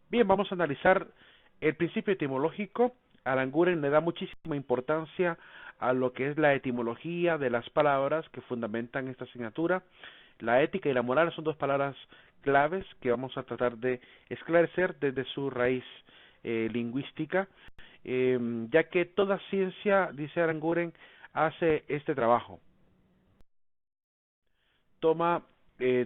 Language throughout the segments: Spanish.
Bien, vamos a analizar el principio etimológico. Aranguren le da muchísima importancia a lo que es la etimología de las palabras que fundamentan esta asignatura. La ética y la moral son dos palabras claves que vamos a tratar de esclarecer desde su raíz lingüística, ya que toda ciencia, dice Aranguren, hace este trabajo. Toma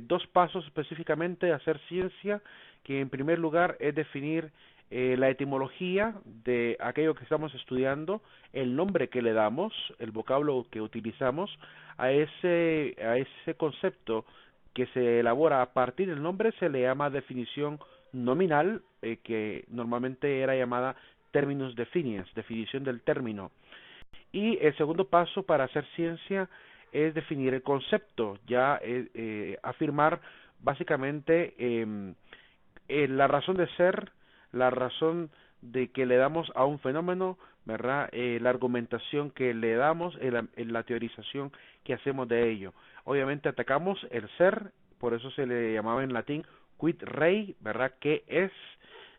dos pasos específicamente a hacer ciencia, que en primer lugar es definir la etimología de aquello que estamos estudiando, el nombre que le damos, el vocablo que utilizamos a ese concepto que se elabora a partir del nombre se le llama definición nominal, que normalmente era llamada terminus definiens, definición del término. Y el segundo paso para hacer ciencia es definir el concepto, ya afirmar básicamente la razón de ser, la razón de que le damos a un fenómeno, ¿verdad? La argumentación que le damos, la teorización que hacemos de ello. Obviamente atacamos el ser, por eso se le llamaba en latín quid rei, ¿verdad? ¿Qué es?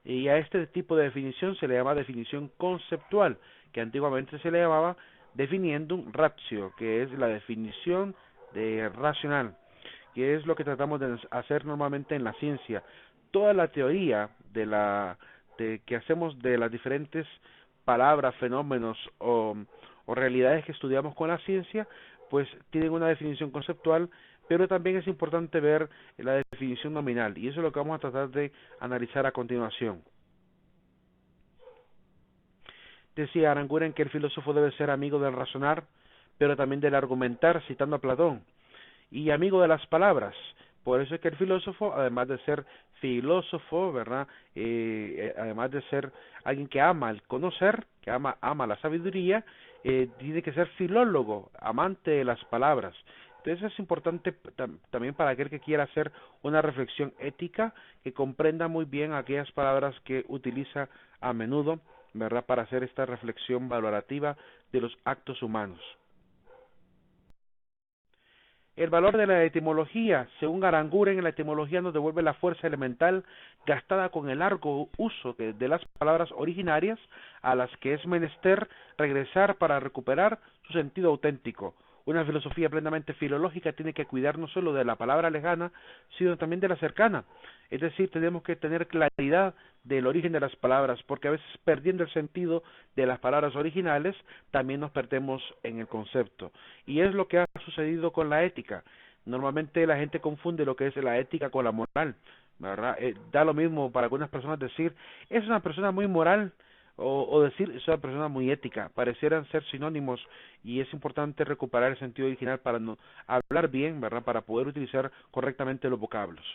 Y a este tipo de definición se le llama definición conceptual, que antiguamente se le llamaba definiendum ratio, que es la definición de racional, que es lo que tratamos de hacer normalmente en la ciencia. Toda la teoría que hacemos de las diferentes palabras, fenómenos o realidades que estudiamos con la ciencia, pues tienen una definición conceptual, pero también es importante ver la definición nominal, y eso es lo que vamos a tratar de analizar a continuación. Decía Aranguren que el filósofo debe ser amigo del razonar, pero también del argumentar, citando a Platón, y amigo de las palabras. Por eso es que el filósofo, además de ser filósofo, ¿verdad? Además de ser alguien que ama el conocer, que ama la sabiduría, tiene que ser filólogo, amante de las palabras. Entonces es importante también para aquel que quiera hacer una reflexión ética, que comprenda muy bien aquellas palabras que utiliza a menudo, ¿verdad? Para hacer esta reflexión valorativa de los actos humanos. El valor de la etimología, según Aranguren, la etimología nos devuelve la fuerza elemental gastada con el largo uso de las palabras originarias a las que es menester regresar para recuperar su sentido auténtico. Una filosofía plenamente filológica tiene que cuidar no solo de la palabra lejana, sino también de la cercana. Es decir, tenemos que tener claridad del origen de las palabras, porque a veces perdiendo el sentido de las palabras originales, también nos perdemos en el concepto. Y es lo que ha sucedido con la ética. Normalmente la gente confunde lo que es la ética con la moral, ¿verdad? Da lo mismo para algunas personas decir, es una persona muy moral, o decir, es una persona muy ética. Parecieran ser sinónimos, y es importante recuperar el sentido original para no, hablar bien, ¿verdad? Para poder utilizar correctamente los vocablos.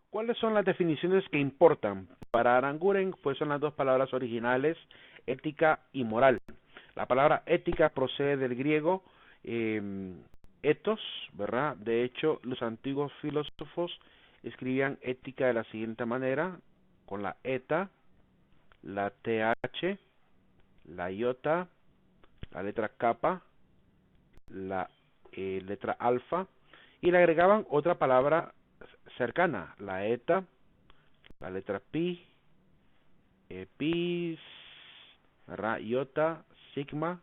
¿Cuáles son las definiciones que importan? Para Aranguren, pues son las dos palabras originales, ética y moral. La palabra ética procede del griego eh, ethos, ¿verdad? De hecho, los antiguos filósofos escribían ética de la siguiente manera, con la eta, la th, la iota, la letra kappa, la letra alfa, y le agregaban otra palabra cercana, la eta, la letra pi, epis, ¿verdad? Iota, sigma,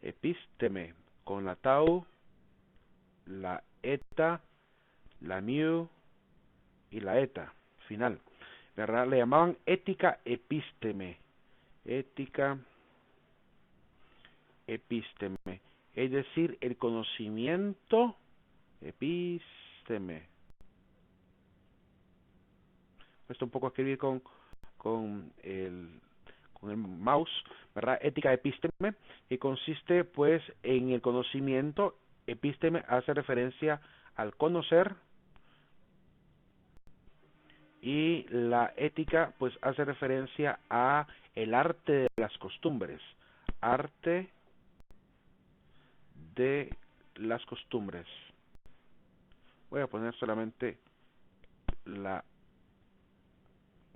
episteme, con la tau, la eta, la mu y la eta, final, ¿verdad? Le llamaban ética episteme, ética episteme, es decir, el conocimiento, episteme. Cuesta un poco escribir con el con el mouse, ¿verdad? Ética episteme, que consiste pues en el conocimiento. Episteme hace referencia al conocer, y la ética pues hace referencia a el arte de las costumbres, arte de las costumbres. Voy a poner solamente la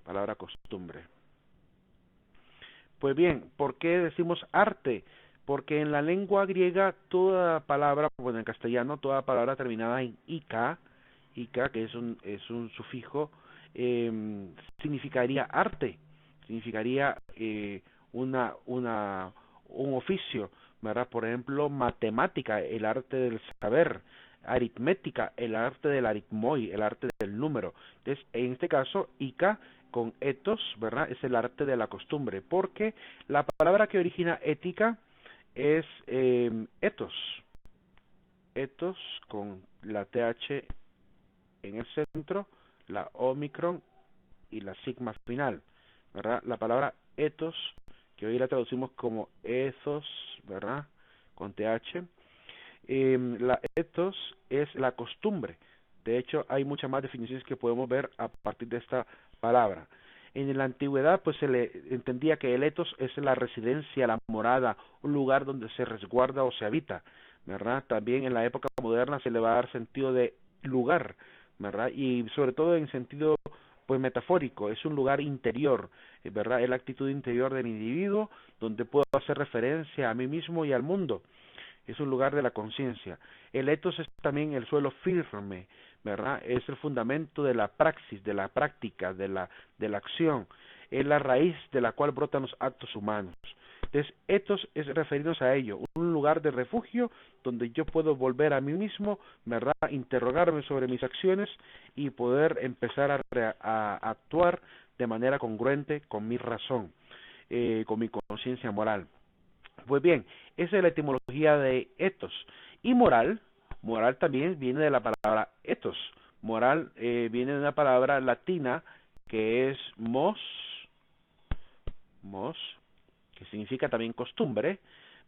palabra costumbre. Pues bien, ¿por qué decimos arte? Porque en la lengua griega toda palabra, bueno, en castellano, toda palabra terminada en ica, que es un sufijo, significaría arte, significaría un oficio, ¿verdad? Por ejemplo, matemática, el arte del saber, aritmética, el arte del aritmoi, el arte del número. Entonces, en este caso, Ica con ethos, ¿verdad? Es el arte de la costumbre, porque la palabra que origina ética es ethos, ethos con la TH en el centro, la omicron y la sigma final, ¿verdad? La palabra ethos, que hoy la traducimos como ethos, ¿verdad? Con TH. La ethos es la costumbre. De hecho, hay muchas más definiciones que podemos ver a partir de esta palabra. En la antigüedad, pues se le entendía que el ethos es la residencia, la morada, un lugar donde se resguarda o se habita, ¿verdad? También en la época moderna se le va a dar sentido de lugar, ¿verdad? Y sobre todo en sentido pues metafórico, es un lugar interior, ¿verdad? Es la actitud interior del individuo donde puedo hacer referencia a mí mismo y al mundo. Es un lugar de la conciencia. El ethos es también el suelo firme, ¿verdad? Es el fundamento de la praxis, de la práctica, de la acción. Es la raíz de la cual brotan los actos humanos. Entonces, ethos es referirnos a ello, un lugar de refugio donde yo puedo volver a mí mismo, ¿verdad? Interrogarme sobre mis acciones y poder empezar a actuar de manera congruente con mi razón, con mi conciencia moral. Pues bien, esa es la etimología de ethos. Y moral, moral también viene de la palabra ethos. Moral viene de una palabra latina que es mos, que significa también costumbre,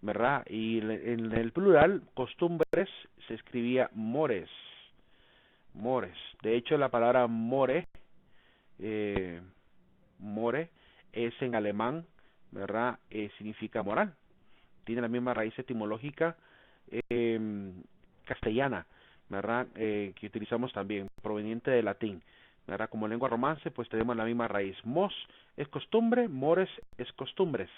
¿verdad? Y en el plural, costumbres, se escribía mores, mores. De hecho, la palabra eh, more, es en alemán, ¿verdad? Significa moral. Tiene la misma raíz etimológica castellana, ¿verdad? Que utilizamos también, proveniente del latín, ¿verdad? Como lengua romance, pues tenemos la misma raíz. Mos es costumbre, mores es costumbres,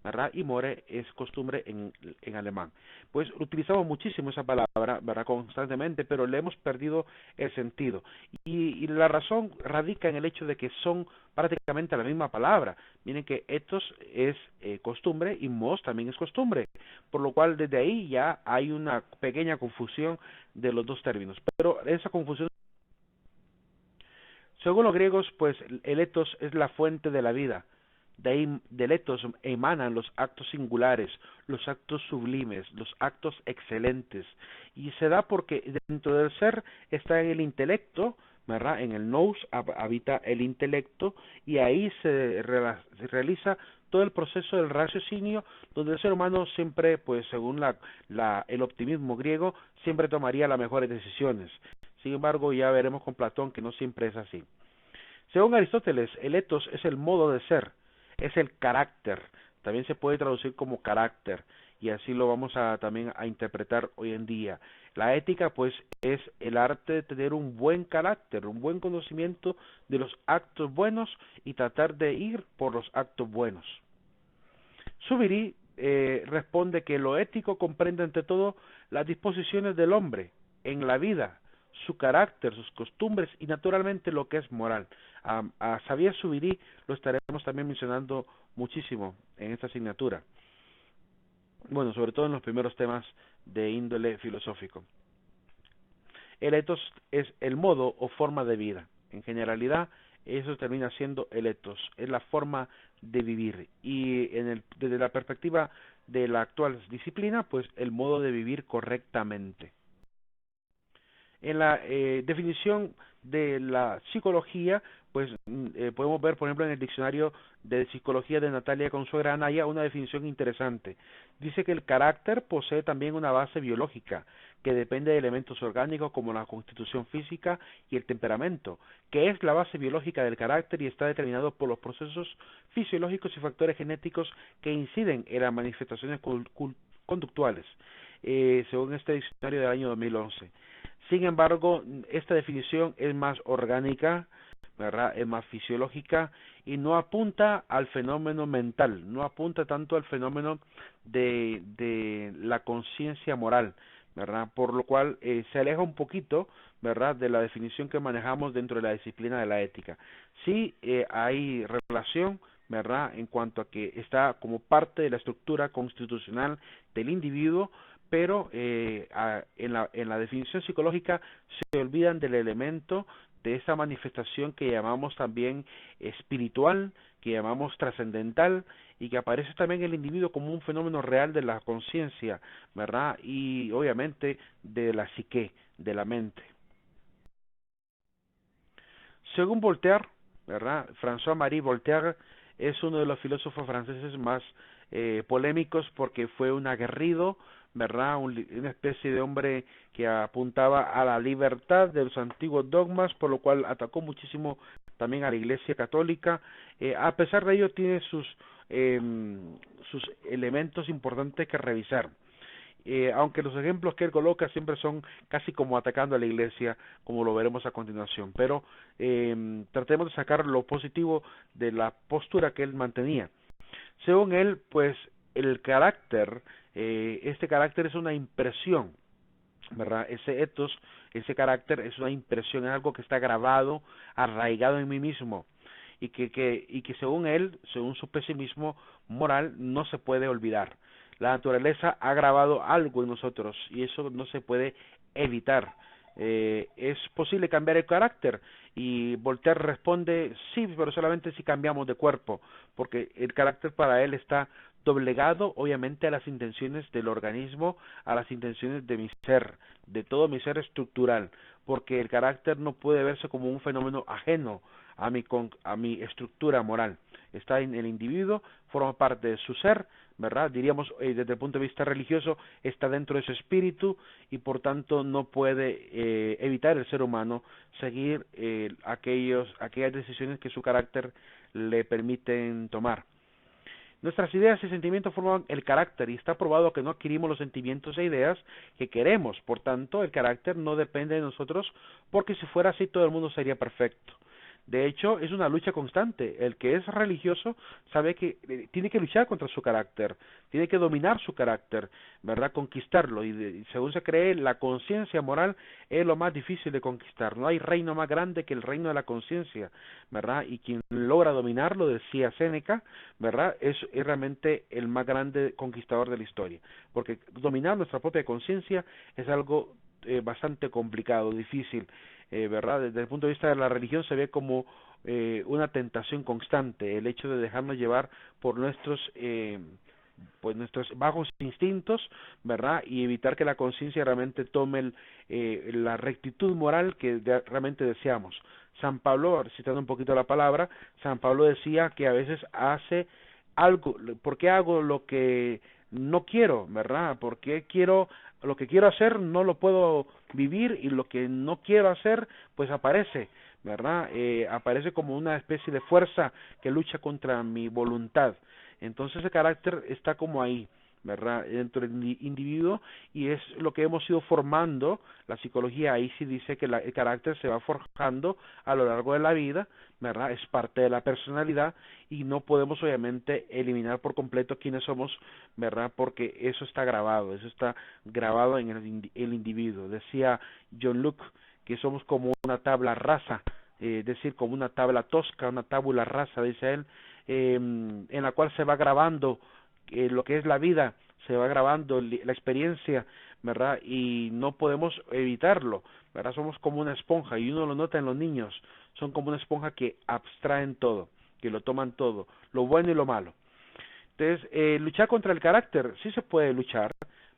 ¿verdad? Y more es costumbre en alemán. Pues utilizamos muchísimo esa palabra, ¿verdad? Constantemente, pero le hemos perdido el sentido. Y la razón radica en el hecho de que son prácticamente la misma palabra. Miren que ethos es costumbre y mos también es costumbre, por lo cual desde ahí ya hay una pequeña confusión de los dos términos. Pero esa confusión, según los griegos, pues el ethos es la fuente de la vida. De ahí, del ethos emanan los actos singulares, los actos sublimes, los actos excelentes. Y se da porque dentro del ser está en el intelecto, ¿verdad? En el nous habita el intelecto y ahí se realiza todo el proceso del raciocinio, donde el ser humano siempre, pues según el optimismo griego, siempre tomaría las mejores decisiones. Sin embargo, ya veremos con Platón que no siempre es así. Según Aristóteles, el ethos es el modo de ser, es el carácter, también se puede traducir como carácter, y así lo vamos a también a interpretar hoy en día. La ética, pues, es el arte de tener un buen carácter, un buen conocimiento de los actos buenos y tratar de ir por los actos buenos. Zubiri responde que lo ético comprende ante todo las disposiciones del hombre en la vida, su carácter, sus costumbres y naturalmente lo que es moral. A Xavier Zubiri lo estaremos también mencionando muchísimo en esta asignatura. Bueno, sobre todo en los primeros temas de índole filosófico. El ethos es el modo o forma de vida. En generalidad, eso termina siendo el ethos, es la forma de vivir. Y desde la perspectiva de la actual disciplina, pues el modo de vivir correctamente. En la definición de la psicología, pues podemos ver, por ejemplo, en el diccionario de psicología de Natalia Consuegra Anaya una definición interesante. Dice que el carácter posee también una base biológica, que depende de elementos orgánicos como la constitución física y el temperamento, que es la base biológica del carácter y está determinado por los procesos fisiológicos y factores genéticos que inciden en las manifestaciones conductuales, según este diccionario del año 2011. Sin embargo, esta definición es más orgánica, ¿verdad? Es más fisiológica y no apunta al fenómeno mental, no apunta tanto al fenómeno de la conciencia moral, ¿verdad? Por lo cual se aleja un poquito, ¿verdad?, de la definición que manejamos dentro de la disciplina de la ética. Sí hay relación, ¿verdad?, en cuanto a que está como parte de la estructura constitucional del individuo, pero en la definición psicológica se olvidan del elemento de esa manifestación que llamamos también espiritual, que llamamos trascendental y que aparece también en el individuo como un fenómeno real de la conciencia, ¿verdad? Y obviamente de la psique, de la mente. Según Voltaire, ¿verdad? François-Marie Voltaire es uno de los filósofos franceses más polémicos porque fue un aguerrido, ¿verdad? Una especie de hombre que apuntaba a la libertad de los antiguos dogmas, por lo cual atacó muchísimo también a la Iglesia Católica. A pesar de ello, tiene eh, sus elementos importantes que revisar. Aunque los ejemplos que él coloca siempre son casi como atacando a la iglesia, como lo veremos a continuación, pero tratemos de sacar lo positivo de la postura que él mantenía. Según él, pues el carácter, este carácter es una impresión, ¿verdad? Ese ethos, ese carácter es una impresión, es algo que está grabado, arraigado en mí mismo, y que según él, según su pesimismo moral, no se puede olvidar. La naturaleza ha grabado algo en nosotros y eso no se puede evitar. ¿Es posible cambiar el carácter? Y Voltaire responde, sí, pero solamente si cambiamos de cuerpo, porque el carácter para él está doblegado obviamente a las intenciones del organismo, a las intenciones de mi ser, de todo mi ser estructural, porque el carácter no puede verse como un fenómeno ajeno a mi estructura moral. Está en el individuo, forma parte de su ser, ¿verdad? Diríamos, desde el punto de vista religioso, está dentro de su espíritu y por tanto no puede evitar el ser humano seguir aquellas decisiones que su carácter le permiten tomar. Nuestras ideas y sentimientos forman el carácter y está probado que no adquirimos los sentimientos e ideas que queremos. Por tanto, el carácter no depende de nosotros porque si fuera así todo el mundo sería perfecto. De hecho, es una lucha constante. El que es religioso sabe que tiene que luchar contra su carácter, tiene que dominar su carácter, ¿verdad? Conquistarlo. Y según se cree, la conciencia moral es lo más difícil de conquistar. No hay reino más grande que el reino de la conciencia, ¿verdad? Y quien logra dominarlo, decía Séneca, ¿verdad? Es realmente el más grande conquistador de la historia. Porque dominar nuestra propia conciencia es algo bastante complicado, difícil, ¿verdad? Desde el punto de vista de la religión se ve como una tentación constante, el hecho de dejarnos llevar por pues nuestros bajos instintos, ¿verdad? Y evitar que la conciencia realmente tome la rectitud moral que realmente deseamos. San Pablo, citando un poquito la palabra, San Pablo decía que a veces hace algo, ¿por qué hago lo que no quiero, verdad? ¿Por qué quiero lo que quiero hacer no lo puedo vivir y lo que no quiero hacer pues aparece, ¿verdad? Aparece como una especie de fuerza que lucha contra mi voluntad. Entonces ese carácter está como ahí, ¿verdad? Dentro del individuo y es lo que hemos ido formando. La psicología ahí sí dice que el carácter se va forjando a lo largo de la vida, ¿verdad? Es parte de la personalidad y no podemos obviamente eliminar por completo quiénes somos, ¿verdad? Porque eso está grabado en el individuo. Decía John Locke que somos como una tabla rasa, es decir, como una tabla tosca, una tabula rasa, dice él, en la cual se va grabando lo que es la vida, se va grabando la experiencia, ¿verdad? Y no podemos evitarlo, ¿verdad? Somos como una esponja y uno lo nota en los niños, son como una esponja que abstraen todo, que lo toman todo, lo bueno y lo malo. Entonces, luchar contra el carácter, sí se puede luchar,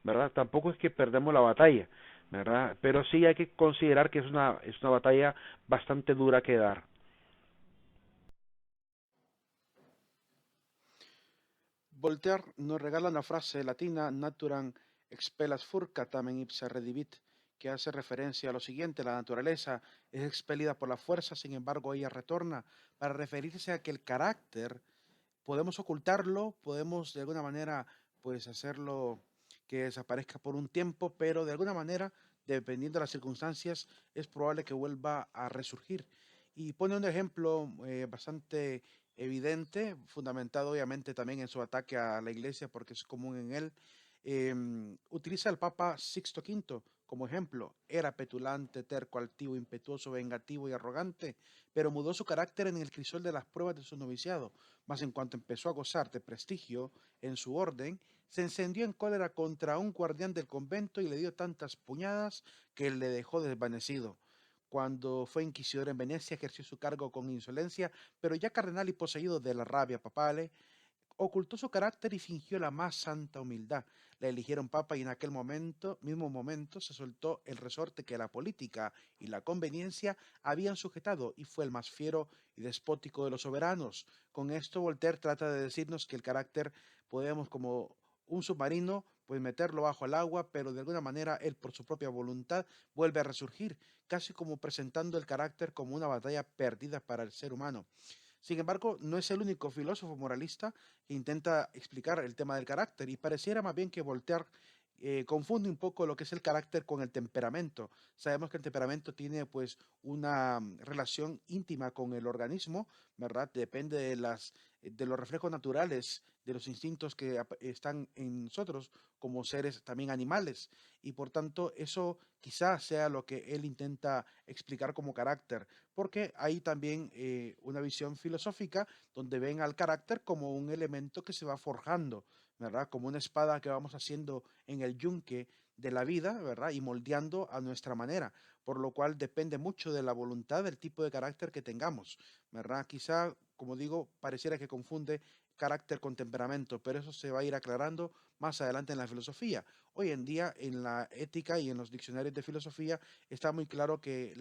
¿verdad? Tampoco es que perdemos la batalla, ¿verdad? Pero sí hay que considerar que es una batalla bastante dura que dar. Voltaire nos regala una frase latina, naturam expellas furca tamen ipsa redivit, que hace referencia a lo siguiente: la naturaleza es expelida por la fuerza, sin embargo ella retorna, para referirse a que el carácter podemos ocultarlo, podemos de alguna manera pues hacerlo que desaparezca por un tiempo, pero de alguna manera, dependiendo de las circunstancias, es probable que vuelva a resurgir. Y pone un ejemplo bastante evidente, fundamentado obviamente también en su ataque a la iglesia, porque es común en él. Utiliza al Papa Sixto V como ejemplo. Era petulante, terco, altivo, impetuoso, vengativo y arrogante, pero mudó su carácter en el crisol de las pruebas de su noviciado. Mas en cuanto empezó a gozar de prestigio en su orden, se encendió en cólera contra un guardián del convento y le dio tantas puñadas que le dejó desvanecido. Cuando fue inquisidor en Venecia, ejerció su cargo con insolencia, pero ya cardenal y poseído de la rabia papal, ocultó su carácter y fingió la más santa humildad. Le eligieron papa y en aquel mismo momento, se soltó el resorte que la política y la conveniencia habían sujetado y fue el más fiero y despótico de los soberanos. Con esto Voltaire trata de decirnos que el carácter podemos como un submarino pues meterlo bajo el agua, pero de alguna manera él por su propia voluntad vuelve a resurgir, casi como presentando el carácter como una batalla perdida para el ser humano. Sin embargo, no es el único filósofo moralista que intenta explicar el tema del carácter y pareciera más bien que Voltaire confunde un poco lo que es el carácter con el temperamento. Sabemos que el temperamento tiene pues una relación íntima con el organismo, ¿verdad? Depende de los reflejos naturales, de los instintos que están en nosotros como seres también animales y por tanto eso quizás sea lo que él intenta explicar como carácter porque hay también una visión filosófica donde ven al carácter como un elemento que se va forjando, ¿verdad? Como una espada que vamos haciendo en el yunque de la vida, ¿verdad? Y moldeando a nuestra manera, por lo cual depende mucho de la voluntad del tipo de carácter que tengamos, ¿verdad? Quizá, como digo, pareciera que confunde carácter con temperamento, pero eso se va a ir aclarando más adelante en la filosofía. Hoy en día, en la ética y en los diccionarios de filosofía, está muy claro que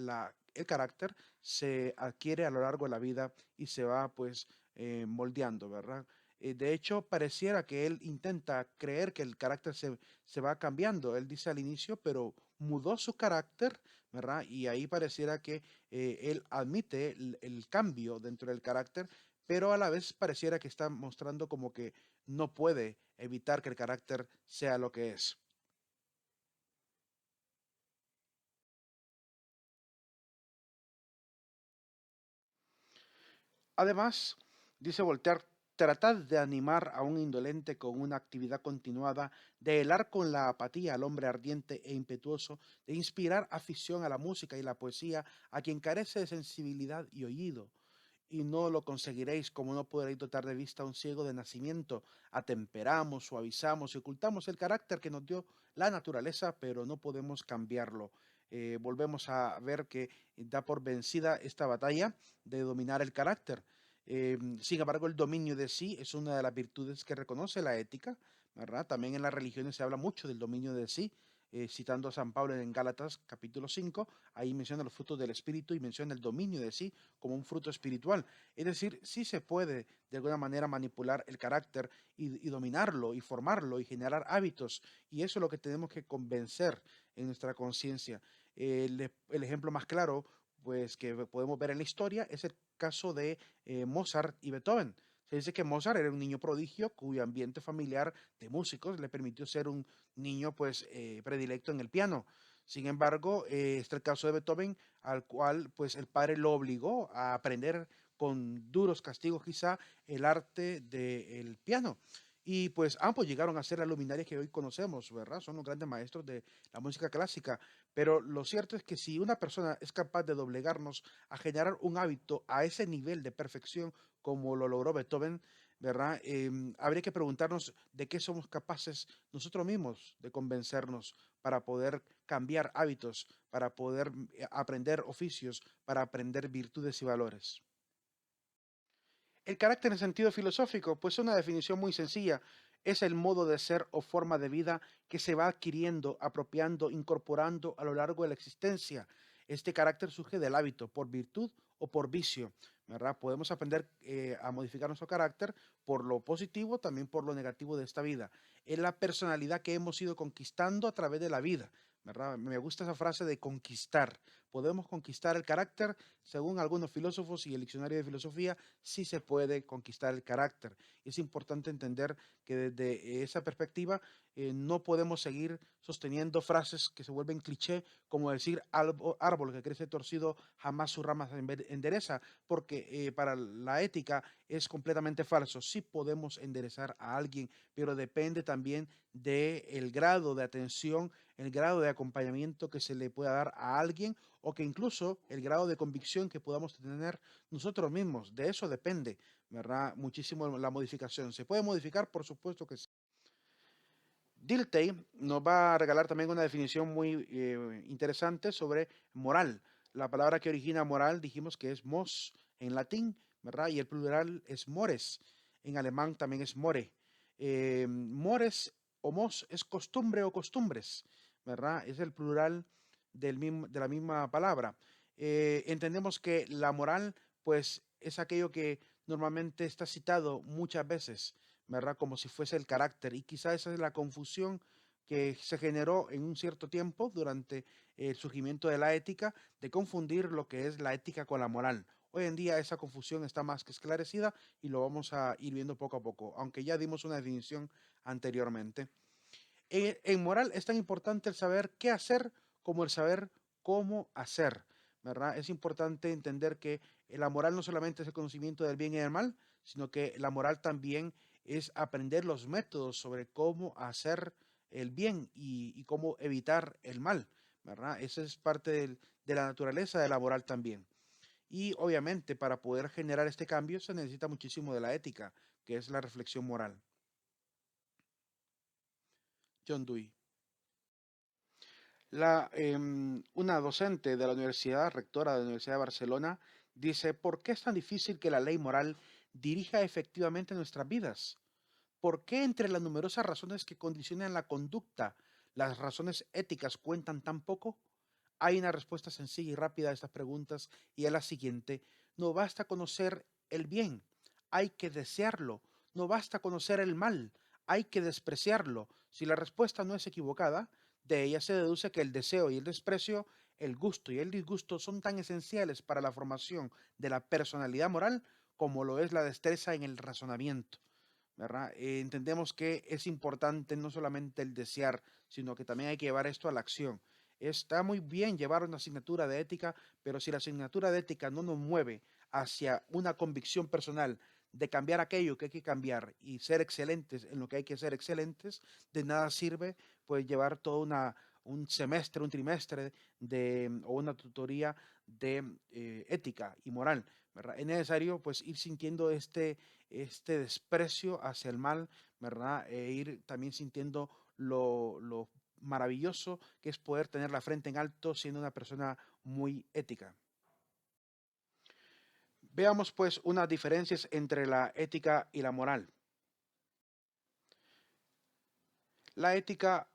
el carácter se adquiere a lo largo de la vida y se va pues moldeando, ¿verdad? De hecho, pareciera que él intenta creer que el carácter se va cambiando. Él dice al inicio, pero mudó su carácter, ¿verdad? Y ahí pareciera que él admite el cambio dentro del carácter, pero a la vez pareciera que está mostrando como que no puede evitar que el carácter sea lo que es. Además, dice Voltaire, tratad de animar a un indolente con una actividad continuada, de helar con la apatía al hombre ardiente e impetuoso, de inspirar afición a la música y la poesía a quien carece de sensibilidad y oído. Y no lo conseguiréis como no podréis dotar de vista a un ciego de nacimiento. Atemperamos, suavizamos y ocultamos el carácter que nos dio la naturaleza, pero no podemos cambiarlo. Volvemos a ver que da por vencida esta batalla de dominar el carácter. Sin embargo, el dominio de sí es una de las virtudes que reconoce la ética, ¿verdad? También en las religiones se habla mucho del dominio de sí, citando a San Pablo en Gálatas capítulo 5, ahí menciona los frutos del Espíritu y menciona el dominio de sí como un fruto espiritual. Es decir, sí se puede de alguna manera manipular el carácter y dominarlo y formarlo y generar hábitos. Y eso es lo que tenemos que convencer en nuestra conciencia. El ejemplo más claro pues, que podemos ver en la historia es el caso de Mozart y Beethoven. Se dice que Mozart era un niño prodigio cuyo ambiente familiar de músicos le permitió ser un niño pues predilecto en el piano. Sin embargo, está el caso de Beethoven, al cual pues el padre lo obligó a aprender con duros castigos quizá el arte del piano. Y pues ambos llegaron a ser las luminarias que hoy conocemos, ¿verdad? Son los grandes maestros de la música clásica. Pero lo cierto es que si una persona es capaz de doblegarnos a generar un hábito a ese nivel de perfección como lo logró Beethoven, ¿verdad? Habría que preguntarnos de qué somos capaces nosotros mismos de convencernos para poder cambiar hábitos, para poder aprender oficios, para aprender virtudes y valores. El carácter en sentido filosófico, pues una definición muy sencilla, es el modo de ser o forma de vida que se va adquiriendo, apropiando, incorporando a lo largo de la existencia. Este carácter surge del hábito, por virtud o por vicio, ¿verdad? Podemos aprender a modificar nuestro carácter por lo positivo, también por lo negativo de esta vida. Es la personalidad que hemos ido conquistando a través de la vida, ¿verdad? Me gusta esa frase de conquistar. Podemos conquistar el carácter, según algunos filósofos y el diccionario de filosofía, sí se puede conquistar el carácter. Es importante entender que desde esa perspectiva no podemos seguir sosteniendo frases que se vuelven cliché, como decir árbol que crece torcido jamás su rama se endereza, porque para la ética es completamente falso. Sí podemos enderezar a alguien, pero depende también del grado de atención, el grado de acompañamiento que se le pueda dar a alguien o que incluso el grado de convicción que podamos tener nosotros mismos. De eso depende, ¿verdad? Muchísimo la modificación. ¿Se puede modificar? Por supuesto que sí. Dilthey nos va a regalar también una definición muy interesante sobre moral. La palabra que origina moral dijimos que es mos en latín, ¿verdad? Y el plural es mores. En alemán también es more. Mores o mos es costumbre o costumbres, ¿verdad? Es el plural de la misma palabra. Entendemos que la moral, pues, es aquello que normalmente está citado muchas veces, ¿verdad? Como si fuese el carácter. Y quizá esa es la confusión que se generó en un cierto tiempo durante el surgimiento de la ética, de confundir lo que es la ética con la moral. Hoy en día esa confusión está más que esclarecida y lo vamos a ir viendo poco a poco, aunque ya dimos una definición anteriormente. En moral es tan importante el saber qué hacer como el saber cómo hacer, ¿verdad? Es importante entender que la moral no solamente es el conocimiento del bien y del mal, sino que la moral también es aprender los métodos sobre cómo hacer el bien y cómo evitar el mal, ¿verdad? Esa es parte de la naturaleza de la moral también. Y obviamente para poder generar este cambio se necesita muchísimo de la ética, que es la reflexión moral. John Dewey. Una docente de la universidad, rectora de la Universidad de Barcelona, dice, ¿por qué es tan difícil que la ley moral dirija efectivamente nuestras vidas? ¿Por qué entre las numerosas razones que condicionan la conducta, las razones éticas cuentan tan poco? Hay una respuesta sencilla y rápida a estas preguntas y es la siguiente. No basta conocer el bien, hay que desearlo. No basta conocer el mal, hay que despreciarlo. Si la respuesta no es equivocada, de ella se deduce que el deseo y el desprecio, el gusto y el disgusto son tan esenciales para la formación de la personalidad moral como lo es la destreza en el razonamiento, ¿verdad? Entendemos que es importante no solamente el desear, sino que también hay que llevar esto a la acción. Está muy bien llevar una asignatura de ética, pero si la asignatura de ética no nos mueve hacia una convicción personal de cambiar aquello que hay que cambiar y ser excelentes en lo que hay que ser excelentes, de nada sirve pues llevar un semestre, un trimestre o una tutoría de ética y moral, ¿verdad? Es necesario pues ir sintiendo este desprecio hacia el mal, ¿verdad? E ir también sintiendo lo maravilloso que es poder tener la frente en alto siendo una persona muy ética. Veamos pues unas diferencias entre la ética y la moral. La ética,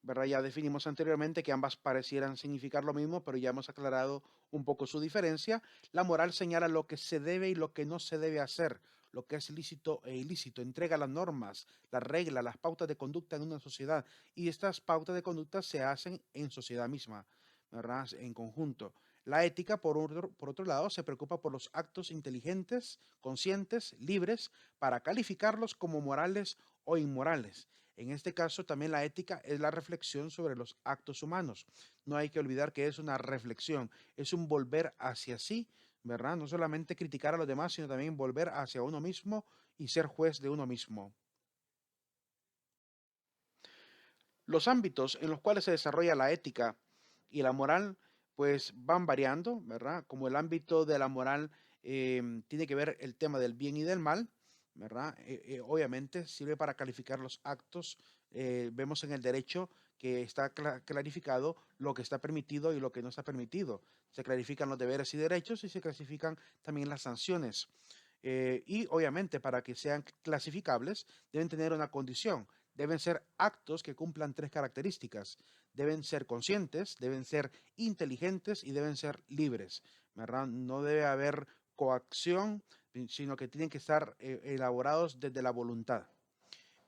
¿verdad? Ya definimos anteriormente que ambas parecieran significar lo mismo, pero ya hemos aclarado un poco su diferencia. La moral señala lo que se debe y lo que no se debe hacer, lo que es lícito e ilícito, entrega las normas, las reglas, las pautas de conducta en una sociedad y estas pautas de conducta se hacen en sociedad misma, ¿verdad? En conjunto. La ética, por otro lado, se preocupa por los actos inteligentes, conscientes, libres, para calificarlos como morales o inmorales. En este caso, también la ética es la reflexión sobre los actos humanos. No hay que olvidar que es una reflexión, es un volver hacia sí, ¿verdad? No solamente criticar a los demás, sino también volver hacia uno mismo y ser juez de uno mismo. Los ámbitos en los cuales se desarrolla la ética y la moral, pues van variando, ¿verdad? Como el ámbito de la moral tiene que ver el tema del bien y del mal, ¿verdad? Obviamente sirve para calificar los actos. Vemos en el derecho que está clarificado lo que está permitido y lo que no está permitido. Se clarifican los deberes y derechos y se clasifican también las sanciones. Y obviamente para que sean clasificables deben tener una condición. Deben ser actos que cumplan tres características. Deben ser conscientes, deben ser inteligentes y deben ser libres, ¿verdad? No debe haber coacción, sino que tienen que estar elaborados desde la voluntad.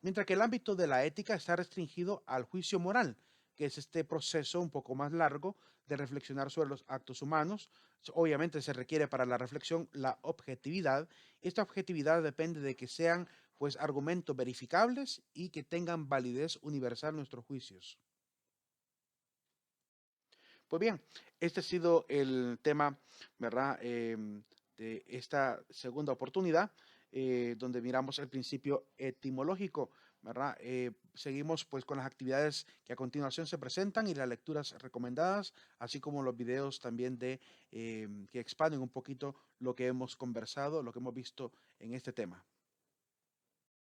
Mientras que el ámbito de la ética está restringido al juicio moral, que es este proceso un poco más largo de reflexionar sobre los actos humanos. Obviamente se requiere para la reflexión la objetividad. Esta objetividad depende de que sean pues argumentos verificables y que tengan validez universal en nuestros juicios. Pues bien, este ha sido el tema, ¿verdad? De esta segunda oportunidad, donde miramos el principio etimológico, ¿verdad? Seguimos pues con las actividades que a continuación se presentan y las lecturas recomendadas, así como los videos también de que expanden un poquito lo que hemos conversado, lo que hemos visto en este tema.